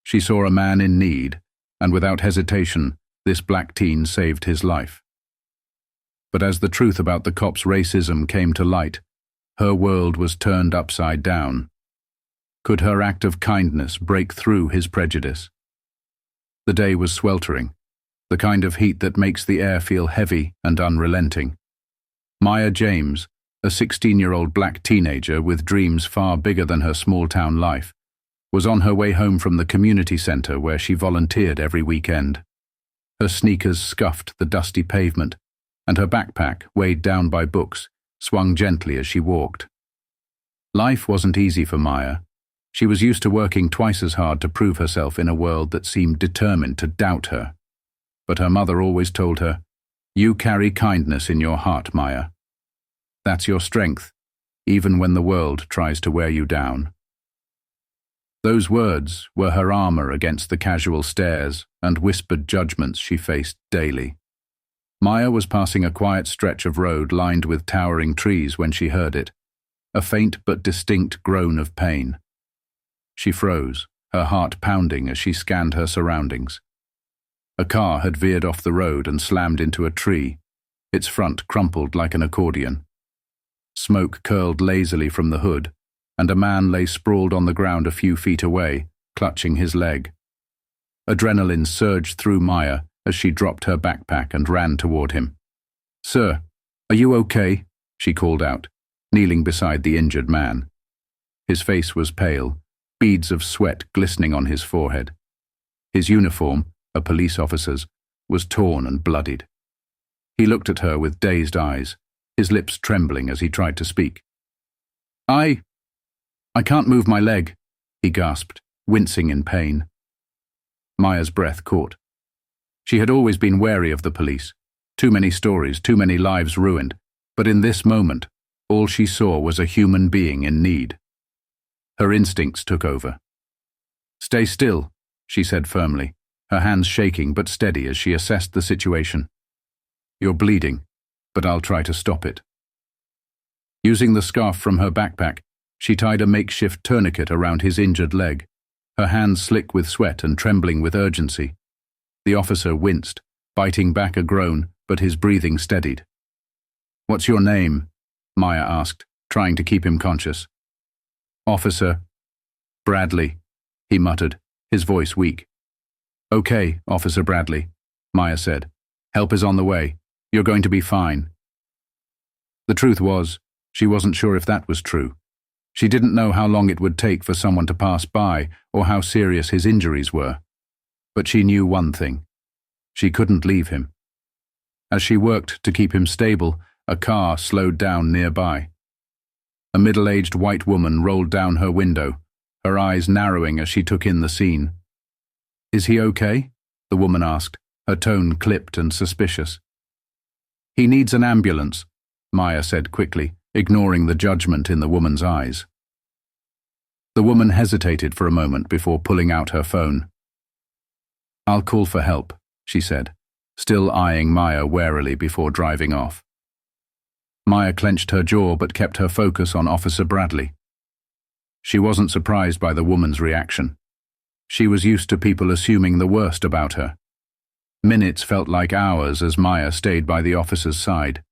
She saw a man in need, and without hesitation, this black teen saved his life. But as the truth about the cop's racism came to light, her world was turned upside down. Could her act of kindness break through his prejudice? The day was sweltering, the kind of heat that makes the air feel heavy and unrelenting. Maya James, a 16-year-old black teenager with dreams far bigger than her small-town life, was on her way home from the community center where she volunteered every weekend. Her sneakers scuffed the dusty pavement, and her backpack, weighed down by books, swung gently as she walked. Life wasn't easy for Maya. She was used to working twice as hard to prove herself in a world that seemed determined to doubt her. But her mother always told her, "You carry kindness in your heart, Maya. That's your strength, even when the world tries to wear you down." Those words were her armor against the casual stares and whispered judgments she faced daily. Maya was passing a quiet stretch of road lined with towering trees when she heard it, a faint but distinct groan of pain. She froze, her heart pounding as she scanned her surroundings. A car had veered off the road and slammed into a tree, its front crumpled like an accordion. Smoke curled lazily from the hood, and a man lay sprawled on the ground a few feet away, clutching his leg. Adrenaline surged through Maya as she dropped her backpack and ran toward him. "Sir, are you okay?" she called out, kneeling beside the injured man. His face was pale, beads of sweat glistening on his forehead. His uniform, a police officer's, was torn and bloodied. He looked at her with dazed eyes, his lips trembling as he tried to speak. I can't move my leg," he gasped, wincing in pain. Maya's breath caught. She had always been wary of the police. Too many stories, too many lives ruined. But in this moment, all she saw was a human being in need. Her instincts took over. "Stay still," she said firmly, her hands shaking but steady as she assessed the situation. "You're bleeding, but I'll try to stop it." Using the scarf from her backpack, she tied a makeshift tourniquet around his injured leg, her hands slick with sweat and trembling with urgency. The officer winced, biting back a groan, but his breathing steadied. "What's your name?" Maya asked, trying to keep him conscious. "Officer Bradley," he muttered, his voice weak. "Okay, Officer Bradley," Maya said. "Help is on the way. You're going to be fine." The truth was, she wasn't sure if that was true. She didn't know how long it would take for someone to pass by or how serious his injuries were. But she knew one thing. She couldn't leave him. As she worked to keep him stable, a car slowed down nearby. A middle-aged white woman rolled down her window, her eyes narrowing as she took in the scene. "Is he okay?" the woman asked, her tone clipped and suspicious. "He needs an ambulance," Maya said quickly, ignoring the judgment in the woman's eyes. The woman hesitated for a moment before pulling out her phone. "I'll call for help," she said, still eyeing Maya warily before driving off. Maya clenched her jaw but kept her focus on Officer Bradley. She wasn't surprised by the woman's reaction. She was used to people assuming the worst about her. Minutes felt like hours as Maya stayed by the officer's side.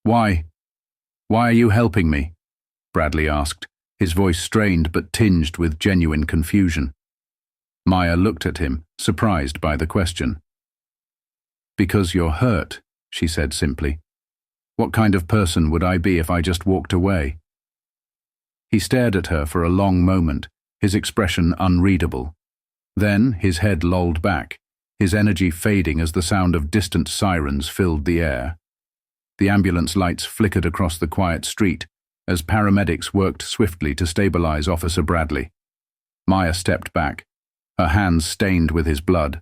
Why are you helping me?" Bradley asked, his voice strained but tinged with genuine confusion. Maya looked at him, surprised by the question. "Because you're hurt," she said simply. "What kind of person would I be if I just walked away?" He stared at her for a long moment, his expression unreadable. Then his head lolled back, his energy fading as the sound of distant sirens filled the air. The ambulance lights flickered across the quiet street as paramedics worked swiftly to stabilize Officer Bradley. Maya stepped back, her hands stained with his blood,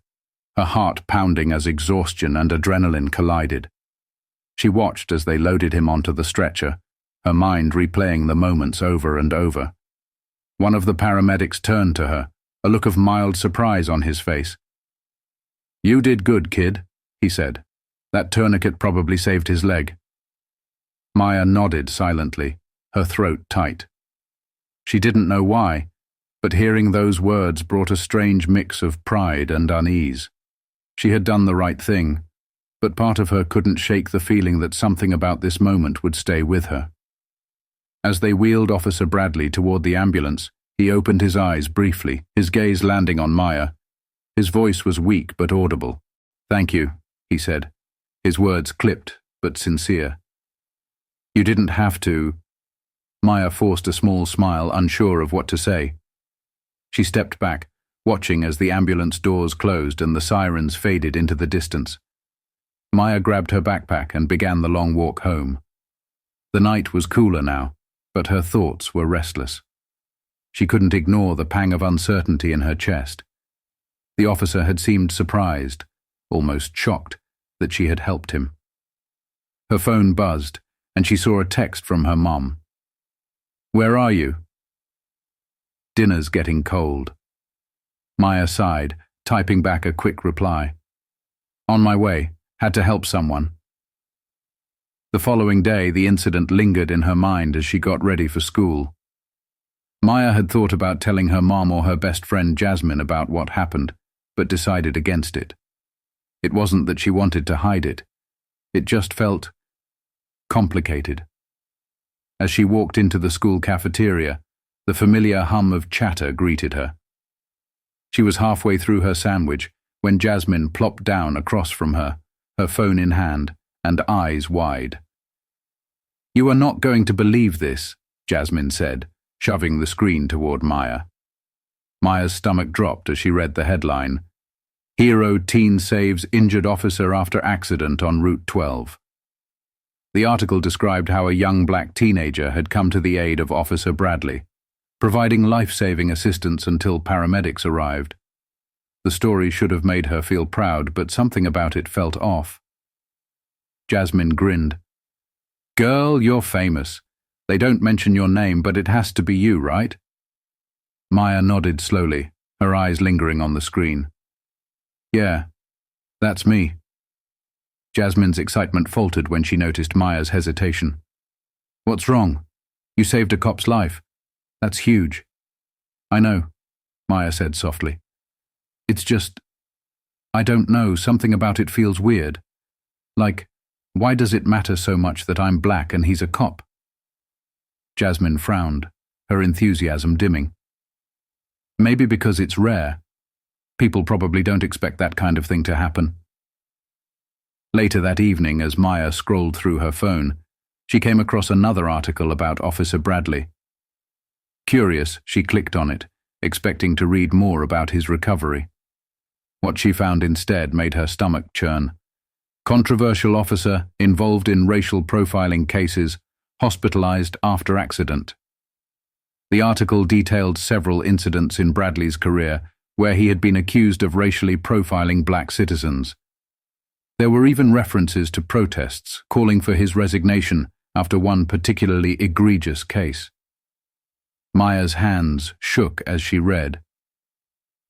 her heart pounding as exhaustion and adrenaline collided. She watched as they loaded him onto the stretcher, her mind replaying the moments over and over. One of the paramedics turned to her, a look of mild surprise on his face. "You did good, kid," he said. "That tourniquet probably saved his leg." Maya nodded silently, her throat tight. She didn't know why, but hearing those words brought a strange mix of pride and unease. She had done the right thing, but part of her couldn't shake the feeling that something about this moment would stay with her. As they wheeled Officer Bradley toward the ambulance, he opened his eyes briefly, his gaze landing on Maya. His voice was weak but audible. "Thank you," he said, his words clipped but sincere. "You didn't have to." Maya forced a small smile, unsure of what to say. She stepped back, watching as the ambulance doors closed and the sirens faded into the distance. Maya grabbed her backpack and began the long walk home. The night was cooler now, but her thoughts were restless. She couldn't ignore the pang of uncertainty in her chest. The officer had seemed surprised, almost shocked, that she had helped him. Her phone buzzed, and she saw a text from her mom. "Where are you?" "Dinner's getting cold." Maya sighed, typing back a quick reply. "On my way. Had to help someone." The following day, the incident lingered in her mind as she got ready for school. Maya had thought about telling her mom or her best friend Jasmine about what happened, but decided against it. It wasn't that she wanted to hide it. It just felt complicated. As she walked into the school cafeteria, the familiar hum of chatter greeted her. She was halfway through her sandwich when Jasmine plopped down across from her, her phone in hand and eyes wide. "You are not going to believe this," Jasmine said, shoving the screen toward Maya. Maya's stomach dropped as she read the headline, "Hero Teen Saves Injured Officer After Accident on Route 12. The article described how a young black teenager had come to the aid of Officer Bradley, providing life-saving assistance until paramedics arrived. The story should have made her feel proud, but something about it felt off. Jasmine grinned. "Girl, you're famous. They don't mention your name, but it has to be you, right?" Maya nodded slowly, her eyes lingering on the screen. "Yeah, that's me." Jasmine's excitement faltered when she noticed Maya's hesitation. "What's wrong? You saved a cop's life. That's huge." "I know," Maya said softly. "It's just, I don't know, something about it feels weird. Like, why does it matter so much that I'm black and he's a cop?" Jasmine frowned, her enthusiasm dimming. "Maybe because it's rare. People probably don't expect that kind of thing to happen." Later that evening, as Maya scrolled through her phone, she came across another article about Officer Bradley. Curious, she clicked on it, expecting to read more about his recovery. What she found instead made her stomach churn. "Controversial officer involved in racial profiling cases, hospitalized after accident." The article detailed several incidents in Bradley's career where he had been accused of racially profiling black citizens. There were even references to protests calling for his resignation after one particularly egregious case. Maya's hands shook as she read.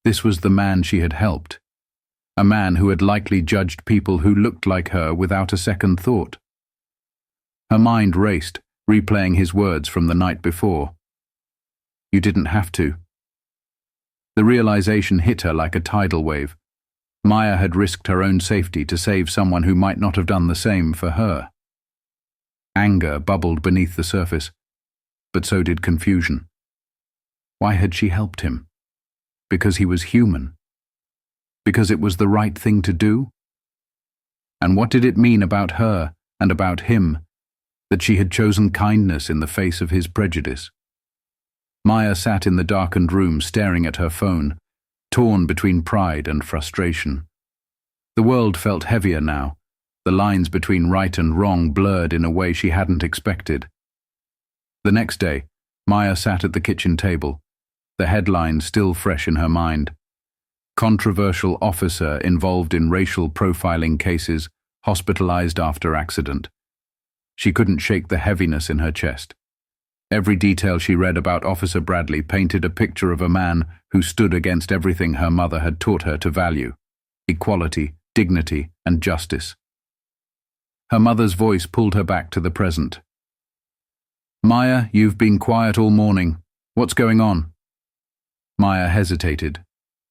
This was the man she had helped, a man who had likely judged people who looked like her without a second thought. Her mind raced, replaying his words from the night before. "You didn't have to." The realization hit her like a tidal wave. Maya had risked her own safety to save someone who might not have done the same for her. Anger bubbled beneath the surface, but so did confusion. Why had she helped him? Because he was human? Because it was the right thing to do? And what did it mean about her and about him that she had chosen kindness in the face of his prejudice? Maya sat in the darkened room staring at her phone, torn between pride and frustration. The world felt heavier now, the lines between right and wrong blurred in a way she hadn't expected. The next day, Maya sat at the kitchen table, the headline still fresh in her mind. "Controversial officer involved in racial profiling cases, hospitalized after accident." She couldn't shake the heaviness in her chest. Every detail she read about Officer Bradley painted a picture of a man who stood against everything her mother had taught her to value: equality, dignity, and justice. Her mother's voice pulled her back to the present. "Maya, you've been quiet all morning. What's going on?" Maya hesitated,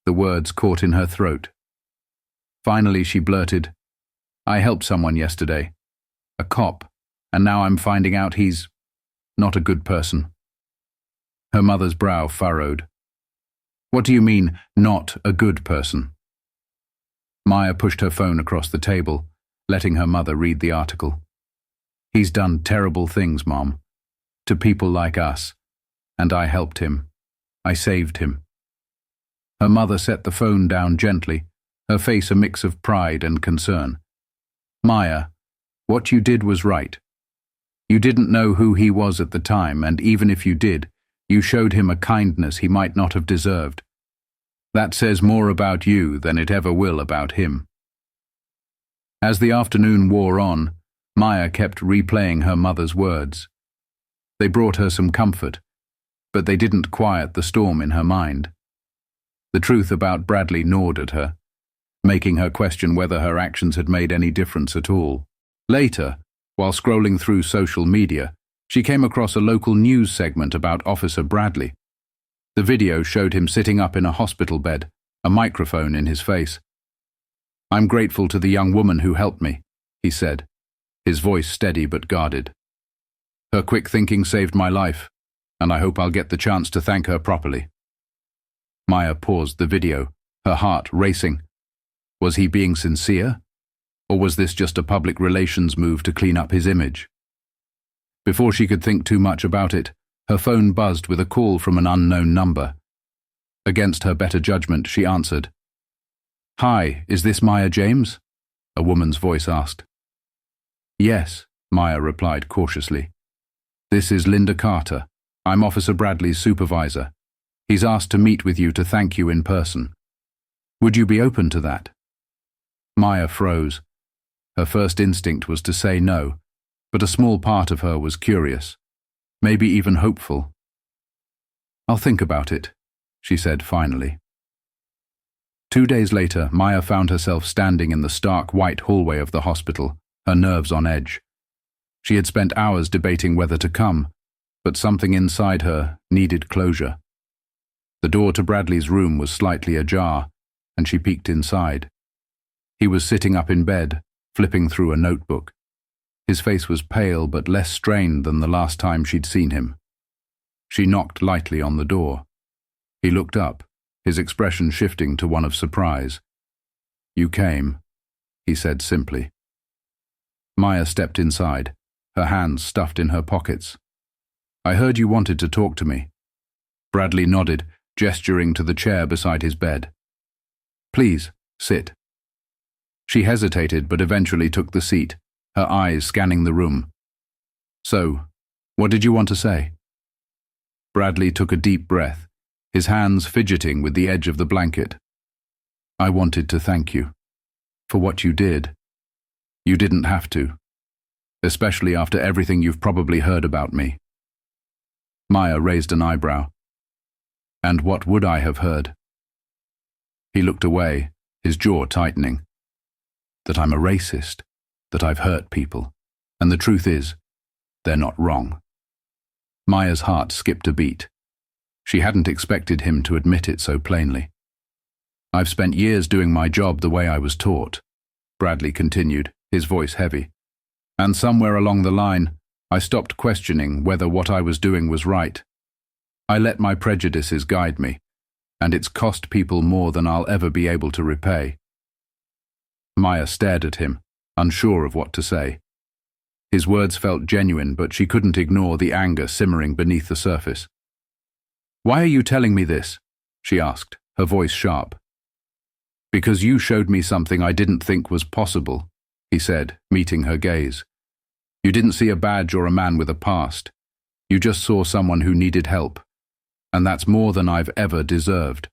the words caught in her throat. Finally she blurted, "I helped someone yesterday. A cop, and now I'm finding out he's not a good person." Her mother's brow furrowed. "What do you mean, not a good person?" Maya pushed her phone across the table, letting her mother read the article. "He's done terrible things, Mom, to people like us, and I helped him. I saved him." Her mother set the phone down gently, her face a mix of pride and concern. "Maya, what you did was right. You didn't know who he was at the time, and even if you did, you showed him a kindness he might not have deserved. That says more about you than it ever will about him." As the afternoon wore on, Maya kept replaying her mother's words. They brought her some comfort, but they didn't quiet the storm in her mind. The truth about Bradley gnawed at her, making her question whether her actions had made any difference at all. Later, while scrolling through social media, she came across a local news segment about Officer Bradley. The video showed him sitting up in a hospital bed, a microphone in his face. "I'm grateful to the young woman who helped me," he said, his voice steady but guarded. "Her quick thinking saved my life, and I hope I'll get the chance to thank her properly." Maya paused the video, her heart racing. Was he being sincere? Or was this just a public relations move to clean up his image? Before she could think too much about it, her phone buzzed with a call from an unknown number. Against her better judgment, she answered. "Hi, is this Maya James?" a woman's voice asked. "Yes," Maya replied cautiously. "This is Linda Carter. I'm Officer Bradley's supervisor. He's asked to meet with you to thank you in person. Would you be open to that?" Maya froze. Her first instinct was to say no, but a small part of her was curious, maybe even hopeful. "I'll think about it," she said finally. 2 days later, Maya found herself standing in the stark white hallway of the hospital, her nerves on edge. She had spent hours debating whether to come, but something inside her needed closure. The door to Bradley's room was slightly ajar, and she peeked inside. He was sitting up in bed, flipping through a notebook. His face was pale but less strained than the last time she'd seen him. She knocked lightly on the door. He looked up, his expression shifting to one of surprise. "You came," he said simply. Maya stepped inside, her hands stuffed in her pockets. "I heard you wanted to talk to me." Bradley nodded, gesturing to the chair beside his bed. "Please, sit." She hesitated but eventually took the seat, her eyes scanning the room. "So, what did you want to say?" Bradley took a deep breath, his hands fidgeting with the edge of the blanket. "I wanted to thank you. For what you did. You didn't have to. Especially after everything you've probably heard about me." Maya raised an eyebrow. "And what would I have heard?" He looked away, his jaw tightening. "That I'm a racist, that I've hurt people, and the truth is, they're not wrong." Maya's heart skipped a beat. She hadn't expected him to admit it so plainly. "I've spent years doing my job the way I was taught," Bradley continued, his voice heavy. "And somewhere along the line, I stopped questioning whether what I was doing was right. I let my prejudices guide me, and it's cost people more than I'll ever be able to repay." Maya stared at him, unsure of what to say. His words felt genuine, but she couldn't ignore the anger simmering beneath the surface. "Why are you telling me this?" she asked, her voice sharp. "Because you showed me something I didn't think was possible," he said, meeting her gaze. "You didn't see a badge or a man with a past. You just saw someone who needed help. And that's more than I've ever deserved."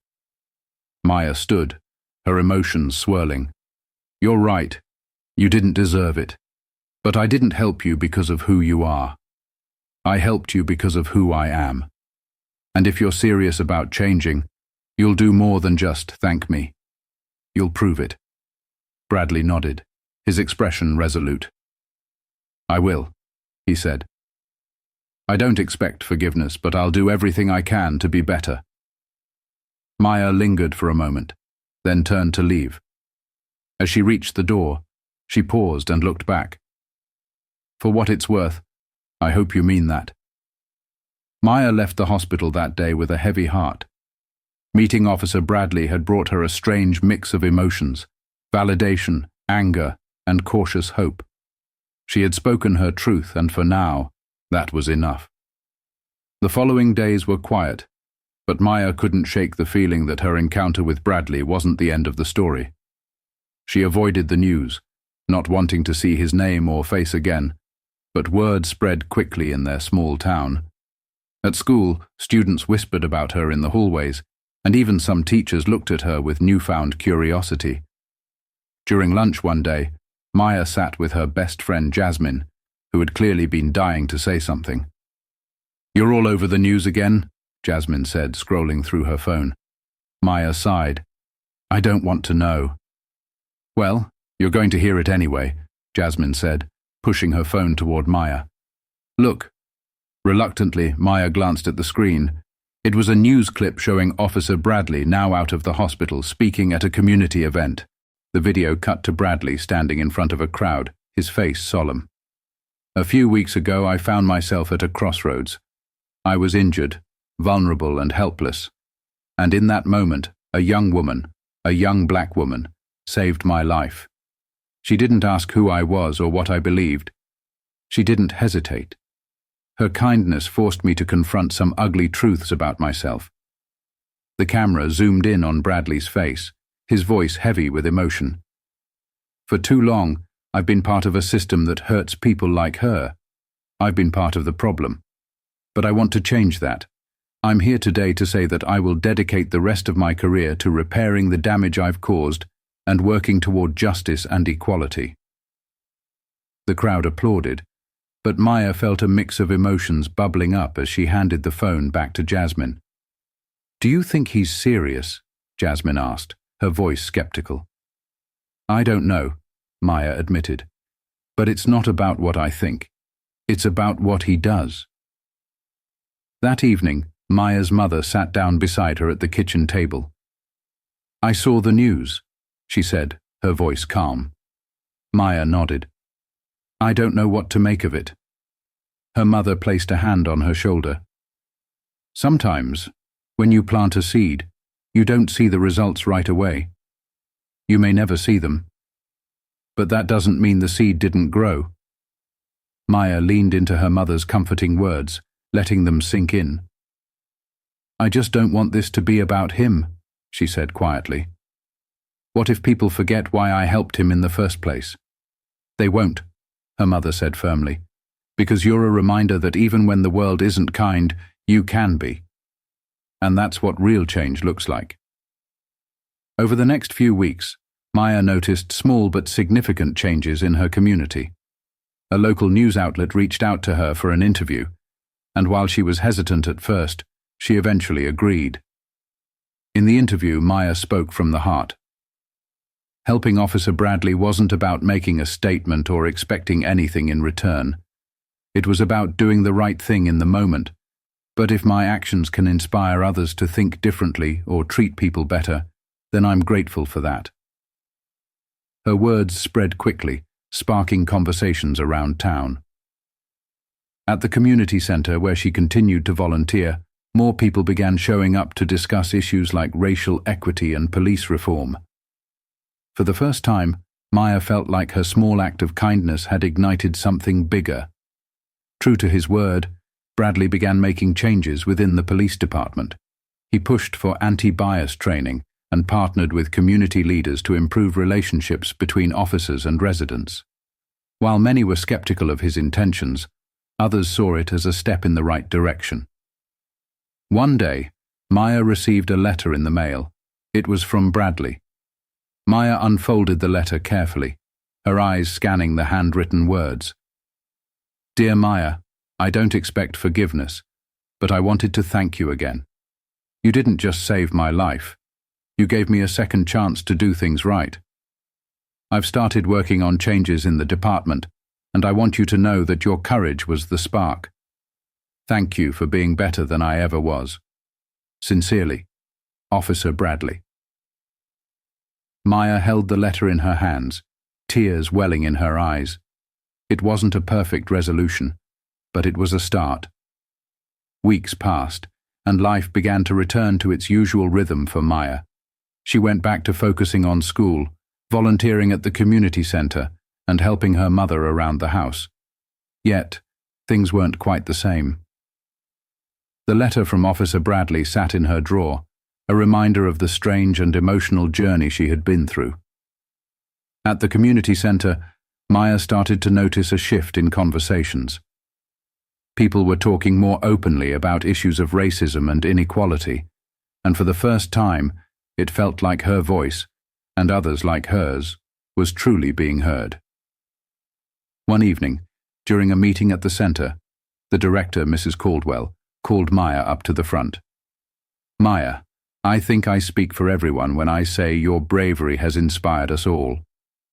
Maya stood, her emotions swirling. "You're right. You didn't deserve it. But I didn't help you because of who you are. I helped you because of who I am. And if you're serious about changing, you'll do more than just thank me. You'll prove it." Bradley nodded, his expression resolute. "I will," he said. "I don't expect forgiveness, but I'll do everything I can to be better." Maya lingered for a moment, then turned to leave. As she reached the door, she paused and looked back. "For what it's worth, I hope you mean that." Maya left the hospital that day with a heavy heart. Meeting Officer Bradley had brought her a strange mix of emotions: validation, anger, and cautious hope. She had spoken her truth, and for now, that was enough. The following days were quiet, but Maya couldn't shake the feeling that her encounter with Bradley wasn't the end of the story. She avoided the news, not wanting to see his name or face again, but word spread quickly in their small town. At school, students whispered about her in the hallways, and even some teachers looked at her with newfound curiosity. During lunch one day, Maya sat with her best friend Jasmine, who had clearly been dying to say something. "You're all over the news again," Jasmine said, scrolling through her phone. Maya sighed. "I don't want to know." "Well, you're going to hear it anyway," Jasmine said, pushing her phone toward Maya. "Look." Reluctantly, Maya glanced at the screen. It was a news clip showing Officer Bradley, now out of the hospital, speaking at a community event. The video cut to Bradley standing in front of a crowd, his face solemn. "A few weeks ago, I found myself at a crossroads. I was injured, vulnerable and helpless. And in that moment, a young woman, a young black woman, saved my life. She didn't ask who I was or what I believed. She didn't hesitate. Her kindness forced me to confront some ugly truths about myself." The camera zoomed in on Bradley's face, his voice heavy with emotion. "For too long, I've been part of a system that hurts people like her. I've been part of the problem. But I want to change that. I'm here today to say that I will dedicate the rest of my career to repairing the damage I've caused and working toward justice and equality." The crowd applauded, but Maya felt a mix of emotions bubbling up as she handed the phone back to Jasmine. "Do you think he's serious?" Jasmine asked, her voice skeptical. "I don't know," Maya admitted. "But it's not about what I think. It's about what he does." That evening, Maya's mother sat down beside her at the kitchen table. "I saw the news," she said, her voice calm. Maya nodded. "I don't know what to make of it." Her mother placed a hand on her shoulder. "Sometimes, when you plant a seed, you don't see the results right away. You may never see them. But that doesn't mean the seed didn't grow." Maya leaned into her mother's comforting words, letting them sink in. "I just don't want this to be about him," she said quietly. "What if people forget why I helped him in the first place?" "They won't," her mother said firmly, "because you're a reminder that even when the world isn't kind, you can be. And that's what real change looks like." Over the next few weeks, Maya noticed small but significant changes in her community. A local news outlet reached out to her for an interview, and while she was hesitant at first, she eventually agreed. In the interview, Maya spoke from the heart. Helping Officer Bradley wasn't about making a statement or expecting anything in return. It was about doing the right thing in the moment. But if my actions can inspire others to think differently or treat people better, then I'm grateful for that. Her words spread quickly, sparking conversations around town. At the community center where she continued to volunteer, more people began showing up to discuss issues like racial equity and police reform. For the first time, Maya felt like her small act of kindness had ignited something bigger. True to his word, Bradley began making changes within the police department. He pushed for anti-bias training and partnered with community leaders to improve relationships between officers and residents. While many were skeptical of his intentions, others saw it as a step in the right direction. One day, Maya received a letter in the mail. It was from Bradley. Maya unfolded the letter carefully, her eyes scanning the handwritten words. "Dear Maya, I don't expect forgiveness, but I wanted to thank you again. You didn't just save my life. You gave me a second chance to do things right. I've started working on changes in the department, and I want you to know that your courage was the spark. Thank you for being better than I ever was. Sincerely, Officer Bradley. Maya held the letter in her hands, tears welling in her eyes. It wasn't a perfect resolution, but it was a start. Weeks passed, and life began to return to its usual rhythm for Maya. She went back to focusing on school, volunteering at the community center, and helping her mother around the house. Yet, things weren't quite the same. The letter from Officer Bradley sat in her drawer, a reminder of the strange and emotional journey she had been through. At the community center, Maya started to notice a shift in conversations. People were talking more openly about issues of racism and inequality, and for the first time, it felt like her voice, and others like hers, was truly being heard. One evening, during a meeting at the center, the director, Mrs. Caldwell, called Maya up to the front. "Maya, I think I speak for everyone when I say your bravery has inspired us all.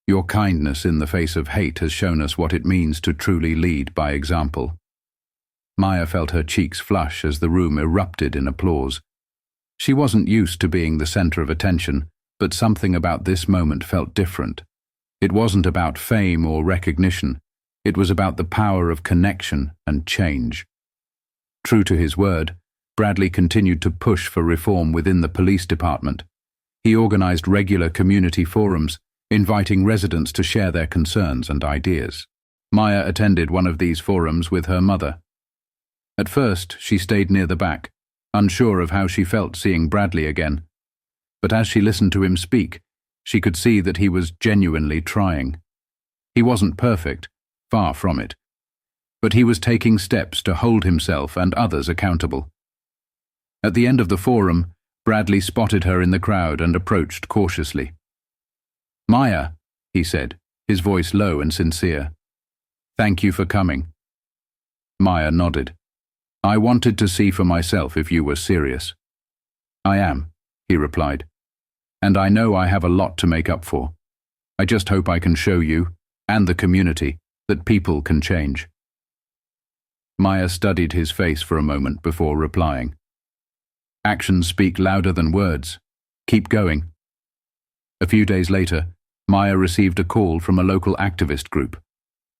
Your kindness in the face of hate has shown us what it means to truly lead by example." Maya felt her cheeks flush as the room erupted in applause. She wasn't used to being the center of attention, but something about this moment felt different. It wasn't about fame or recognition. It was about the power of connection and change. True to his word, Bradley continued to push for reform within the police department. He organized regular community forums, inviting residents to share their concerns and ideas. Maya attended one of these forums with her mother. At first, she stayed near the back, unsure of how she felt seeing Bradley again. But as she listened to him speak, she could see that he was genuinely trying. He wasn't perfect, far from it. But he was taking steps to hold himself and others accountable. At the end of the forum, Bradley spotted her in the crowd and approached cautiously. "Maya," he said, his voice low and sincere. "Thank you for coming." Maya nodded. "I wanted to see for myself if you were serious." "I am," he replied. "And I know I have a lot to make up for. I just hope I can show you, and the community, that people can change." Maya studied his face for a moment before replying. "Actions speak louder than words. Keep going." A few days later, Maya received a call from a local activist group.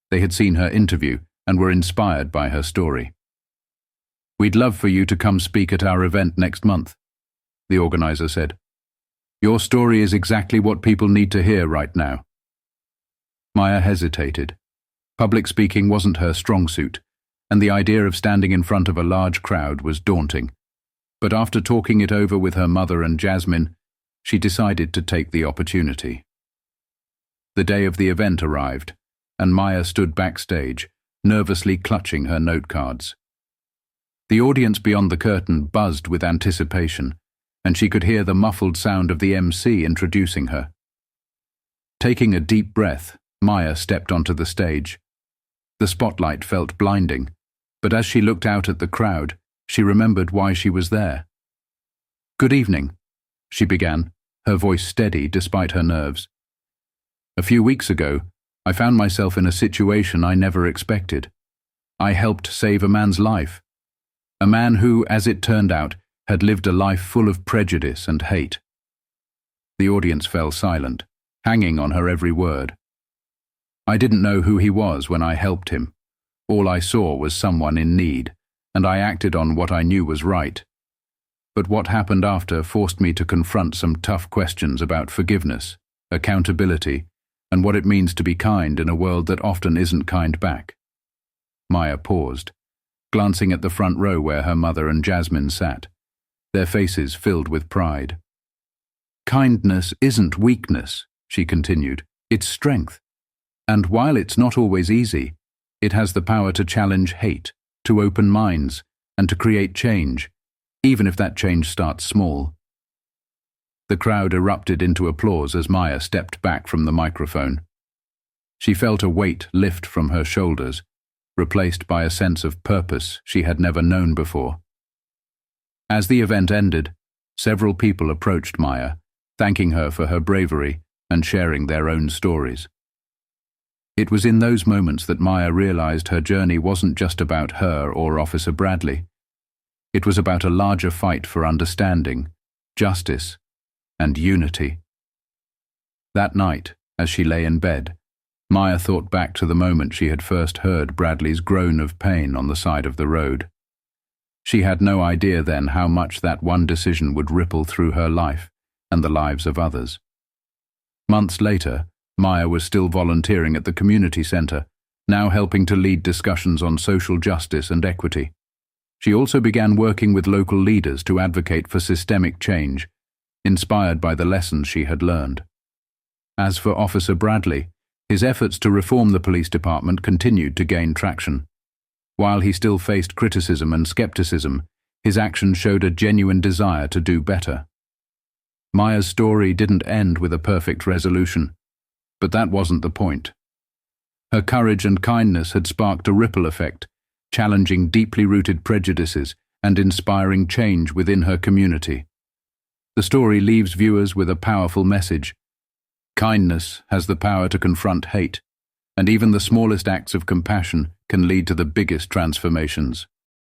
They had seen her interview and were inspired by her story. "We'd love for you to come speak at our event next month," the organizer said. "Your story is exactly what people need to hear right now." Maya hesitated. Public speaking wasn't her strong suit, and the idea of standing in front of a large crowd was daunting. But after talking it over with her mother and Jasmine, she decided to take the opportunity. The day of the event arrived, and Maya stood backstage, nervously clutching her note cards. The audience beyond the curtain buzzed with anticipation, and she could hear the muffled sound of the MC introducing her. Taking a deep breath, Maya stepped onto the stage. The spotlight felt blinding, but as she looked out at the crowd, she remembered why she was there. "Good evening," she began, her voice steady despite her nerves. "A few weeks ago, I found myself in a situation I never expected. I helped save a man's life. A man who, as it turned out, had lived a life full of prejudice and hate." The audience fell silent, hanging on her every word. "I didn't know who he was when I helped him. All I saw was someone in need, and I acted on what I knew was right. But what happened after forced me to confront some tough questions about forgiveness, accountability, and what it means to be kind in a world that often isn't kind back." Maya paused, glancing at the front row where her mother and Jasmine sat, their faces filled with pride. "Kindness isn't weakness," she continued. "It's strength. And while it's not always easy, it has the power to challenge hate, to open minds, and to create change, even if that change starts small." The crowd erupted into applause as Maya stepped back from the microphone. She felt a weight lift from her shoulders, replaced by a sense of purpose she had never known before. As the event ended, several people approached Maya, thanking her for her bravery and sharing their own stories. It was in those moments that Maya realized her journey wasn't just about her or Officer Bradley. It was about a larger fight for understanding, justice, and unity. That night, as she lay in bed, Maya thought back to the moment she had first heard Bradley's groan of pain on the side of the road. She had no idea then how much that one decision would ripple through her life and the lives of others. Months later, Maya was still volunteering at the community center, now helping to lead discussions on social justice and equity. She also began working with local leaders to advocate for systemic change, inspired by the lessons she had learned. As for Officer Bradley, his efforts to reform the police department continued to gain traction. While he still faced criticism and skepticism, his actions showed a genuine desire to do better. Maya's story didn't end with a perfect resolution, but that wasn't the point. Her courage and kindness had sparked a ripple effect, challenging deeply rooted prejudices and inspiring change within her community. The story leaves viewers with a powerful message. Kindness has the power to confront hate, and even the smallest acts of compassion can lead to the biggest transformations.